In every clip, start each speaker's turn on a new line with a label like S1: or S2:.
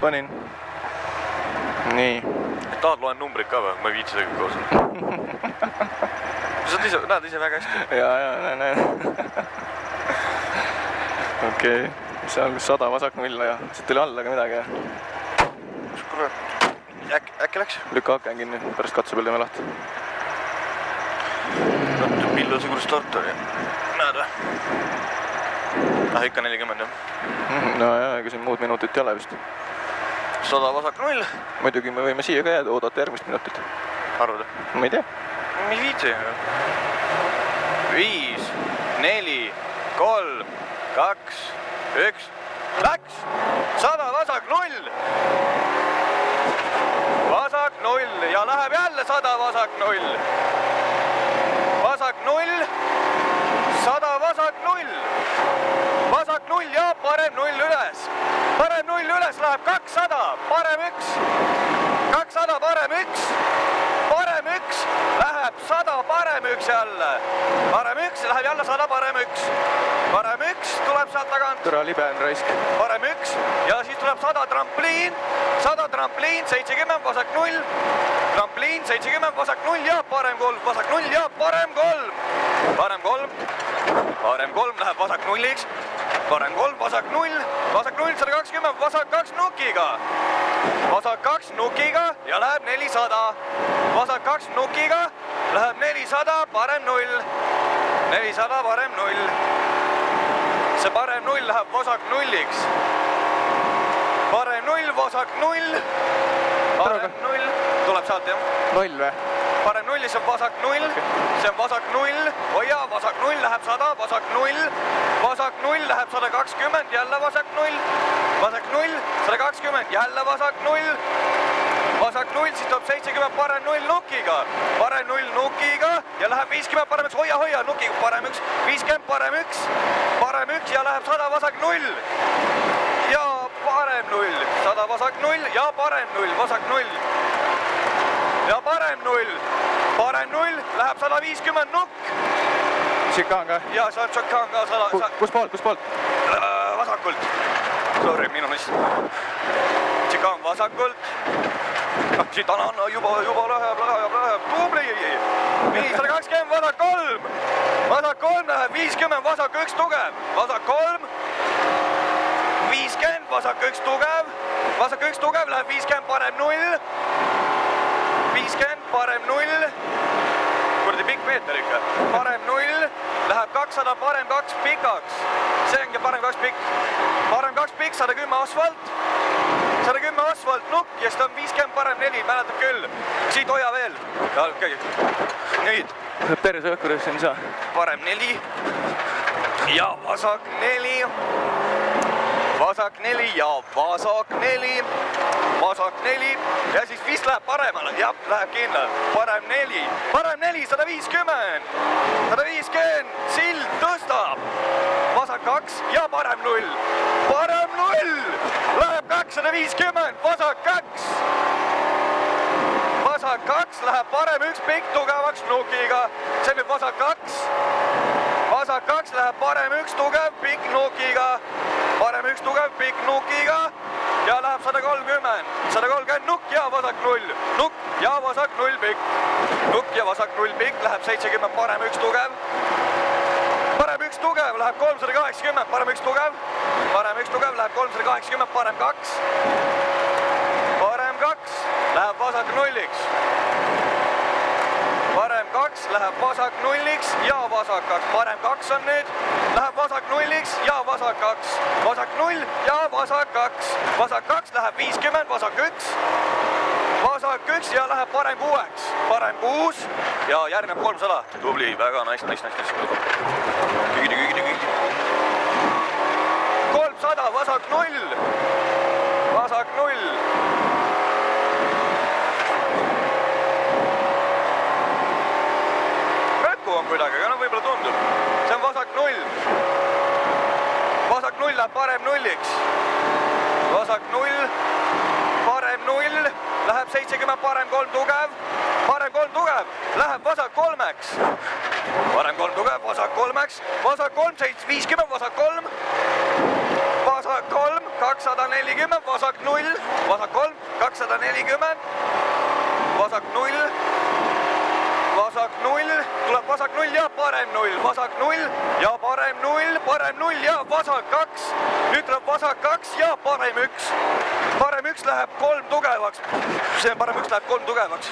S1: panin. Nii.
S2: Tahad loen numbrid ka või? Ma ei viitsi seda koos. Sa näed ise väga hästi.
S1: Jaa, näen. Okei. See on 100 vasak 0 ja siit tuli alla ka midagi.
S2: Äkki läks?
S1: Lükka aken kinni, pärast katse peal teeme lahti.
S2: Millal see kuule start oli? Näed või? Ikka 40 jah.
S1: No jah, ega siin muud minutit ei ole vist.
S2: 100 vasak 0.
S1: Muidugi me võime siia ka jääda, oodata järgmist minutit.
S2: Arvad?
S1: Ma ei tea.
S2: Ma ei viitsi. 5, 4, 3, 2, 1. Läks! 100 vasak 0! Vasak 0 ja läheb jälle 100 vasak 0. Vasak 0, 100 vasak 0. Vasak 0 ja parem 0 üles. Parem 0 üles läheb 200, parem 1. 200, parem 1. Parem 1 läheb 100, parem 1 jälle. Parem 1 läheb jälle 100, parem 1. Parem 1 tuleb sealt tagant.
S1: Türa libe on raisk.
S2: Parem 1 ja siis tuleb 100 trampliin. 100 trampliin, 70 vasak 0. Trampliin, 70 vasak 0 ja parem 3. Vasak 0 ja parem 3. Parem 3. Parem 3 läheb vasak 0-iks. Parem 3, vasak 0. Vasak 0, 120, vasak 2 nukiga. Vasak 2 nukiga ja läheb 400. Vasak 2 nukiga läheb 400, parem 0. 400, parem 0. See parem 0 läheb vasak 0-iks. Parem 0, vasak 0. Parem 0. Tuleb sealt jah?
S1: 0 või?
S2: Parem 0, see on vasak 0. See on vasak 0. Hoia, vasak 0 läheb 100, vasak 0. Vasak 0 läheb 120, jälle vasak 0. Vasak 0, 120, jälle vasak 0. Vasak 0, siis tuleb 70, parem 0 nukiga. Parem 0 nukiga ja läheb 50, parem 1. Hoia, nukiga, parem 1. 50, parem 1. Parem 1 ja läheb 100, vasak 0. Ja parem 0. 100, vasak 0 ja parem 0. Vasak 0. Ja parem 0. Parem 0 läheb 150 nukk.
S1: Šikaan ka?
S2: Ja see on šikaan ka 100.
S1: Kus poolt?
S2: Vasakult. Sorry, minu mõist. Šikaan vasakult. Siit on juba läheb. Tubli. Nii, 120, vasak 3. Vasak 3 läheb 50, vasak 1 tugev. Vasak 3. 50, vasak 1 tugev. Vasak 1 tugev läheb 50, parem 0. 50, parem 0. Kurdi pikk meeter ikka. Parem 0. Läheb 200, parem 2 pikaks. See ongi parem 2 pikk. Parem 2 pikk, 110 asfalt. 110 asfalt nukk ja siis on 50, parem 4. Mäletab küll. Siit hoia veel. Nüüd.
S1: Perse õhkudes siin saa.
S2: Parem 4. Ja vasak 4. Vasak 4 ja vasak 4. Vasak 4 ja siis vist läheb paremale. Jah, läheb kindlalt. Parem 4. Parem 4, 150. 150. Sild tõstab. Vasak 2 ja parem 0. Parem 0. Läheb 250. Vasak 2. Vasak 2 läheb parem 1 pikk tugevaks nukiga. See nüüd vasak 2. Vasak 2 läheb parem 1 tugev pikk nukiga. Parem 1 tugev pikk nukiga ja läheb 130. 130 nukk ja vasak 0. Nukk ja vasak 0 pikk. Nukk ja vasak 0 pikk läheb 70, parem 1 tugev. Parem 1 tugev läheb 380, parem 1 tugev. Parem 1 tugev läheb 380, parem 2. Parem 2 läheb vasak 0-iks. Parem 2 läheb vasak 0-iks ja vasak 2. Parem 2 on nüüd. Läheb vasak 0-iks ja vasak 2. Vasak 0 ja vasak 2. Vasak 2 läheb 50, vasak 1. Vasak 1 ja läheb parem 6-ks. Parem 6 ja järgneb 300. Tubli, väga nice. Kügidi. 300, vasak 0. Vasak 0. On kuidagi, aga võib-olla tundub. See on vasak 0. Vasak 0 läheb parem 0-iks. Vasak 0. Parem 0. Läheb 70, parem 3 tugev. Parem 3 tugev. Läheb vasak 3-ks. Parem 3 tugev, vasak 3-ks. Vasak 3, 50, vasak 3. Vasak 3, 240, vasak 0. vasak 3, 240, vasak 0, vasak 0, tuleb vasak 0 ja parem 0, vasak 0 ja parem 0, parem 0 ja vasak 2. Nüüd tuleb vasak 2 ja parem 1. Parem 1 läheb 3 tugevaks. See parem 1 läheb 3 tugevaks.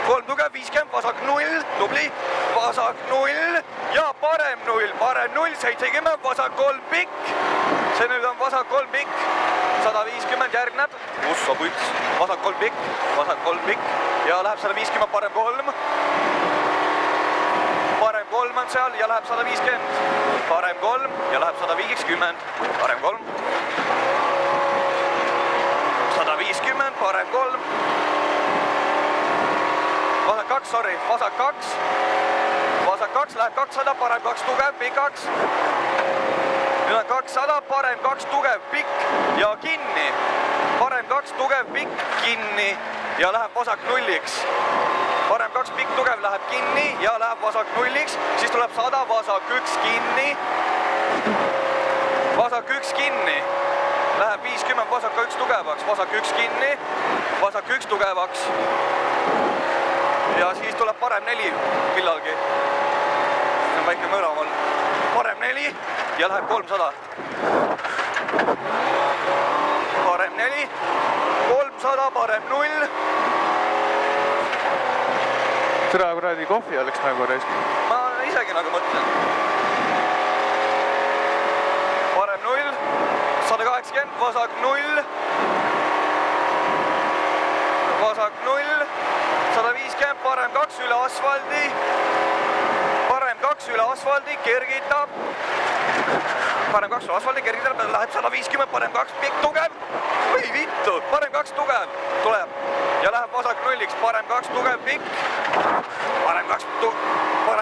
S2: 3 tugev, 50, vasak 0, tubli, vasak 0 ja parem 0, parem 0, 70, vasak 3 pikk. See nüüd on vasak 3 pikk. 150 järgneb, ussa puts, vasak 3 pikk ja läheb 150, parem 3. Parem 3 on seal ja läheb 150. Parem 3 ja läheb 150. Parem 3. 150, parem 3. Vasak 2, sorry, vasak 2. Vasak 2 läheb 200, parem 2 tugev, pikaks. Nüüd on 200, parem 2 tugev, pikk ja kinni. Parem 2 tugev, pikk, kinni ja läheb vasak 0-iks. Parem 2 pikk tugev läheb kinni ja läheb vasak 0-iks. Siis tuleb 100, vasak 1 kinni. Vasak 1 kinni. Läheb 50, vasak 1 tugevaks. Vasak 1 kinni. Vasak 1 tugevaks. Ja siis tuleb parem 4 millalgi. See on väike mõraval. Parem 4 ja läheb 300. Parem 4, 300, parem 0.
S1: Seda kuradi kohvi oleks nagu reis.
S2: Ma isegi nagu mõtlen. Parem 0, 180, vasak 0. Vasak 0, 150, parem 2 üle asfaldi. Parem 2 üle asfaldi, kergitab. Parem 2 üle asfaldi, kergitab, läheb 150, parem 2 pikk tugev. Oi vittu, parem 2 tugev tuleb ja läheb vasak 0-iks, parem 2 tugev pikk. Parem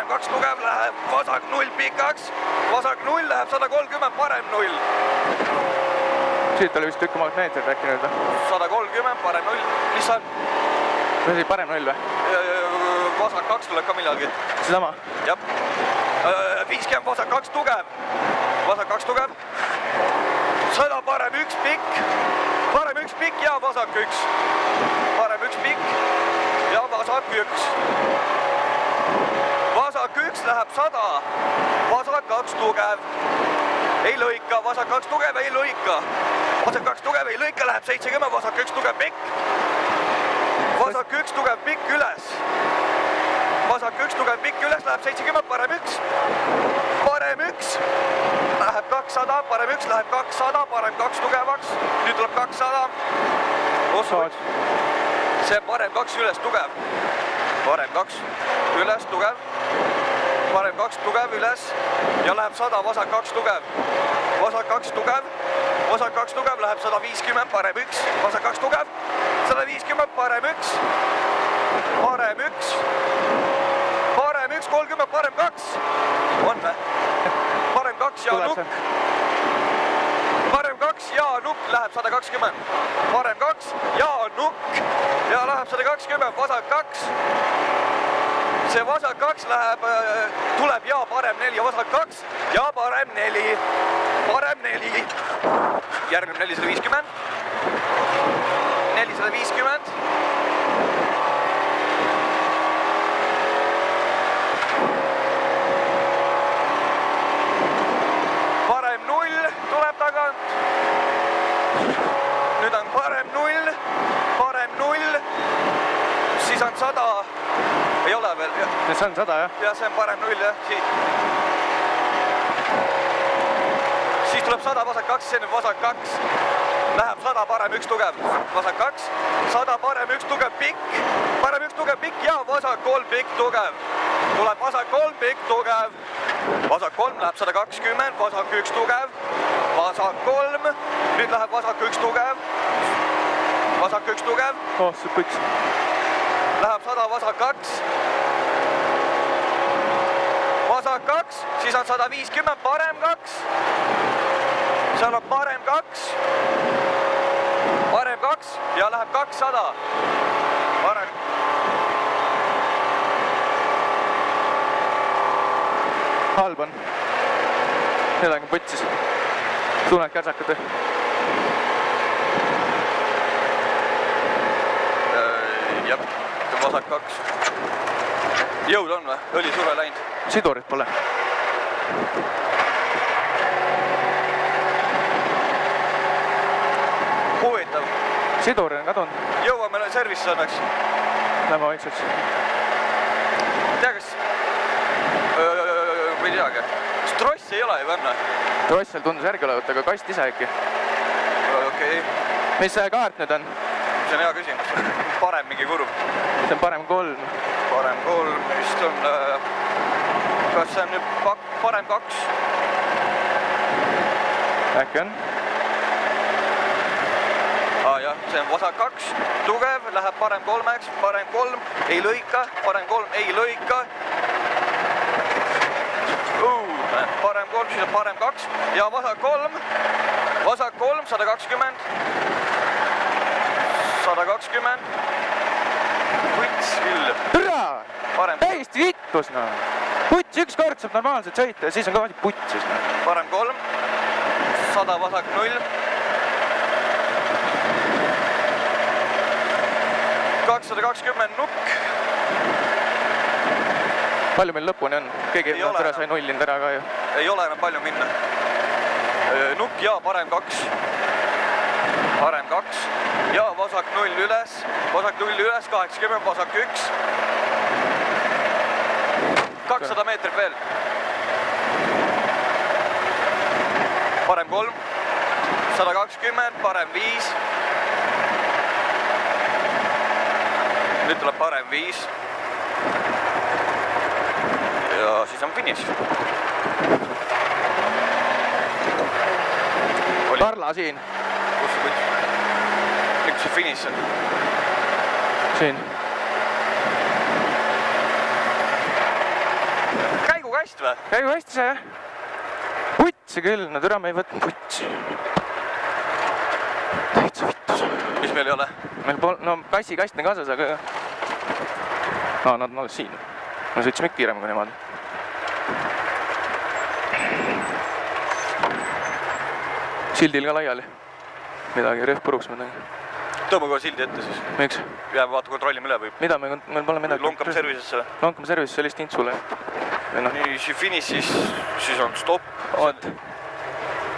S2: 2 tugev läheb vasak 0 pikaks. Vasak 0 läheb 130, parem 0.
S1: Siit oli vist tükk maalt meetrit äkki nüüd või?
S2: 130, parem 0. Mis on?
S1: See oli parem 0 või?
S2: Vasak 2 tuleb ka millalgi.
S1: Sedama?
S2: Jah. 50, vasak 2 tugev. Vasak 2 tugev. 100, parem 1 pikk. Parem 1 pikk ja vasak 1. Parem 1 pikk ja vasak 1. Vasak 1 läheb 100. Vasak 2 tugev. Ei lõika, vasak 2 tugev, ei lõika. Vasak 2 tugev, ei lõika, läheb 70, vasak 1 tugev pikk. Vasak 1 tugev pikk üles. Vasak 1 tugev pikk üles, läheb 70, parem 1. Parem 1 läheb 200, parem 1 läheb 200, parem 2 tugevaks. Nüüd tuleb 200. See parem 2 üles tugev. Parem 2 üles tugev. Parem 2 tugev üles ja läheb 100, vasak 2 tugev. Vasak 2 tugev. Vasak 2 tugev läheb 150, parem 1. Vasak 2 tugev. 150, parem 1. Parem 1. Parem 1, 30, parem 2. On või? Parem 2 ja nukk. Parem 2 ja nukk läheb 120. Parem 2 ja nukk ja läheb 120, vasak 2. See vasak 2 läheb, tuleb ja parem 4, vasak 2 ja parem 4. Parem 4. Järgneb 450. 450. Parem 0 tuleb tagant. Nüüd on parem 0. Parem 0. Siis on 100. Ei ole veel.
S1: See on 100 jah?
S2: Ja see on parem 0 jah. Siis tuleb 100, vasak 2, see on vasak 2. Läheb 100, parem 1 tugev. Vasak 2, 100, parem 1 tugev pikk. Parem 1 tugev pikk ja vasak 3 pikk tugev. Tuleb vasak 3 pikk tugev. Vasak 3 läheb 120, vasak 1 tugev. Vasak 3, nüüd läheb vasak 1 tugev. Vasak 1 tugev.
S1: See puts.
S2: Läheb 100, vasak 2. Vasak 2, siis on 150, parem 2. Seal on parem 2. Parem 2 ja läheb 200. Parem.
S1: Halb on. Midagi putsis. Tunned kärsakud või?
S2: vasak 2. Jõud on või? Õlisurve läinud?
S1: Sidurit pole.
S2: Huvitav.
S1: Sidur on kadunud.
S2: Jõuame servisse õnneks.
S1: Lähme vaikselt.
S2: Tea, kas... Või ei teagi. Kas trossi ei ole ju õnne?
S1: Trossel tundus järgi olevat, aga kast ise äkki.
S2: Okei.
S1: Mis see kaart nüüd on?
S2: See on hea küsimus. Parem mingi kurv.
S1: See on parem 3.
S2: Parem 3 vist on... Kas see on nüüd parem 2?
S1: Äkki on?
S2: Jah, see on vasak 2. Tugev, läheb parem 3-ks. Parem 3 ei lõika. Parem 3 ei lõika. Parem 3, siis on parem 2. Ja vasak 3. Vasak 3, 120. 120. Puts küll.
S1: Hurraa!
S2: Parem.
S1: Täiesti vittus, no. Puts, üks kord saab normaalselt sõita ja siis on kõvasti putsis, no.
S2: Parem 3. 100 vasak 0. 220 nukk.
S1: Palju meil lõpuni on? Keegi ei ole sai nullinud ära ka ju.
S2: Ei ole enam palju minna. Nukk ja parem 2. Parem 2. Ja vasak 0 üles. Vasak 0 üles, 80, vasak 1. 200 meetrit veel. Parem 3. 120, parem 5. Nüüd tuleb parem 5. Ja siis on finiš.
S1: Karla siin.
S2: Kus see kutt? Miks see finiš on?
S1: Siin.
S2: Käigukast või?
S1: Käigukast see jah. Putsi küll, no türa me ei võtnud putsi. Täitsa vittus.
S2: Mis meil ei ole?
S1: Meil pole, no kassikast on kaasas, aga... Nad on alles siin. Me sõitsime kiirem kui nemad. Sildil ka laiali. Midagi rõhv puruks midagi.
S2: Tõmba kohe sildi ette siis.
S1: Miks?
S2: Jääb vaata kontrollime üle või?
S1: Mida meil pole midagi?
S2: Lonkame servisesse või?
S1: Lonkame servisesse, sellist intsule.
S2: Nii, finiš siis on stopp.
S1: Oot.